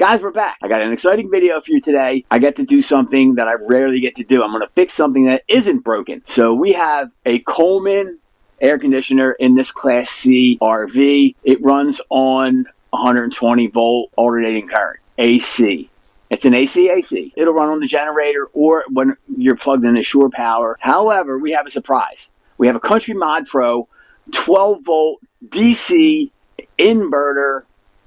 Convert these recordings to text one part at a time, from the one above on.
Guys, we're back. I got an exciting video for you today. I get to do something that I rarely get to do. I'm going to fix something that isn't broken. So we have a Coleman air conditioner in this Class C RV. It runs on 120 volt alternating current, AC. It's an AC. It'll run on the generator or when you're plugged in to shore power. However, we have a surprise. We have a Country Mod Pro 12 volt DC inverter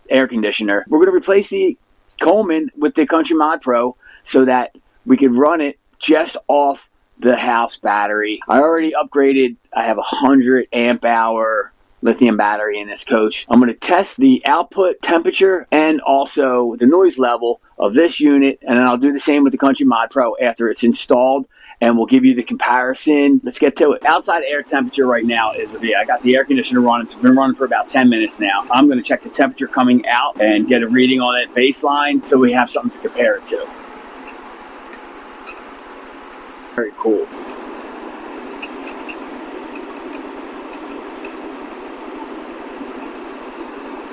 air conditioner. We're going to replace the Coleman with the Country Mod Pro so that we could run it just off the house battery. I already upgraded. I have a 100 amp hour lithium battery in this coach. I'm going to test the output temperature and also the noise level of this unit, and then I'll do the same with the Country Mod Pro after it's installed, and we'll give you the comparison. Let's get to it. Outside air temperature right now is, I got the air conditioner running. It's been running for about 10 minutes now. I'm going to check the temperature coming out and get a reading on it baseline so we have something to compare it to. Very cool.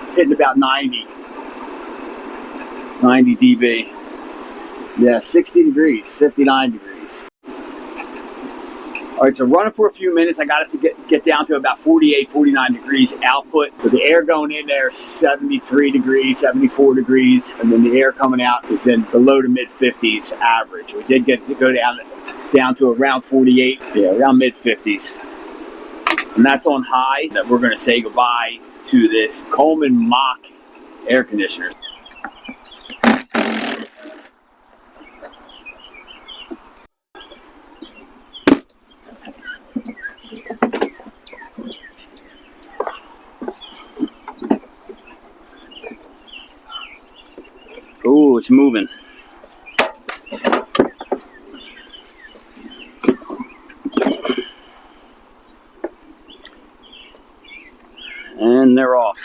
It's hitting about 90 dB. Yeah, 60 degrees, 59 degrees. All right, so running for a few minutes. I got it to get down to about 48, 49 degrees output. So the air going in there is 73 degrees, 74 degrees, and then the air coming out is in the low to mid 50s average. We did get to go down to around 48, around mid 50s. And that's on high. That we're going to say goodbye to this Coleman Mach air conditioner. Oh, it's moving. And they're off.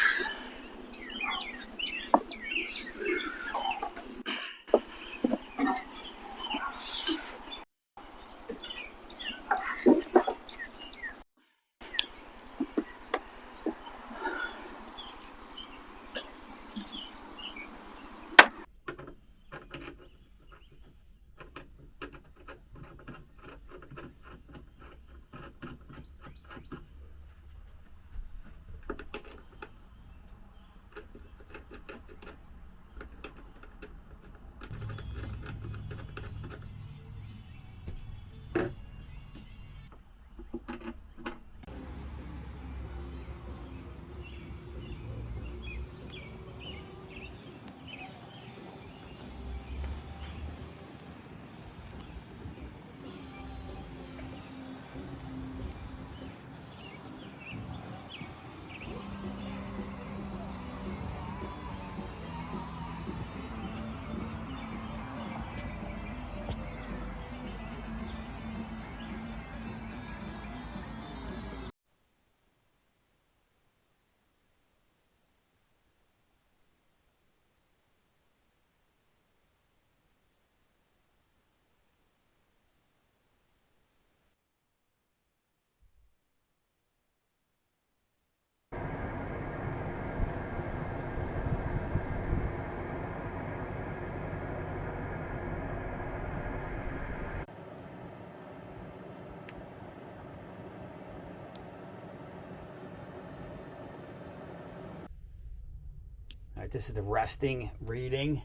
All right, this is the resting reading,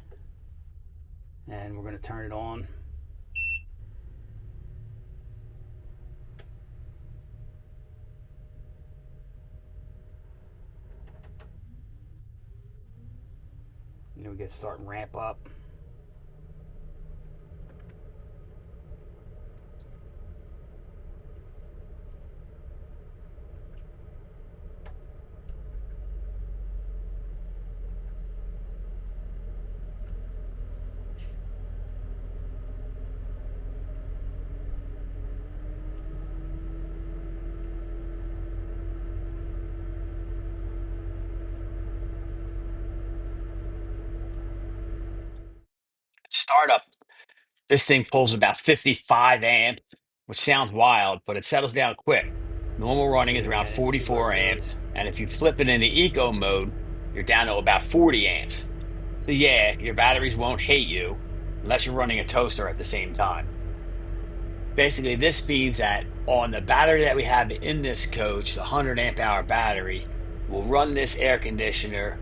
and we're going to turn it on. And then we get starting ramp up. Startup, this thing pulls about 55 amps, which sounds wild, but it settles down quick. Normal running is around 44 amps, and if you flip it into eco mode, you're down to about 40 amps. So yeah, your batteries won't hate you unless you're running a toaster at the same time. Basically, this means that on the battery that we have in this coach, the 100 amp hour battery, will run this air conditioner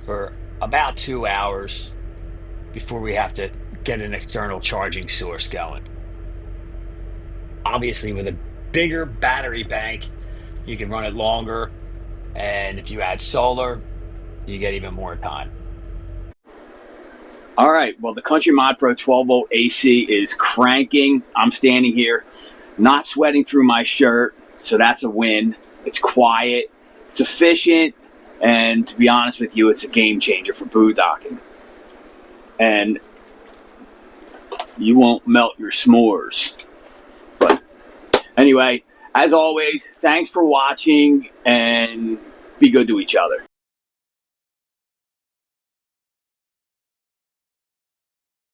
for about 2 hours before we have to get an external charging source going. Obviously, with a bigger battery bank, you can run it longer. And if you add solar, you get even more time. All right. Well, the Country Mod Pro 12 volt AC is cranking. I'm standing here, not sweating through my shirt. So that's a win. It's quiet. It's efficient. And to be honest with you, it's a game changer for boondocking. And you won't melt your s'mores. But anyway, as always, thanks for watching and be good to each other.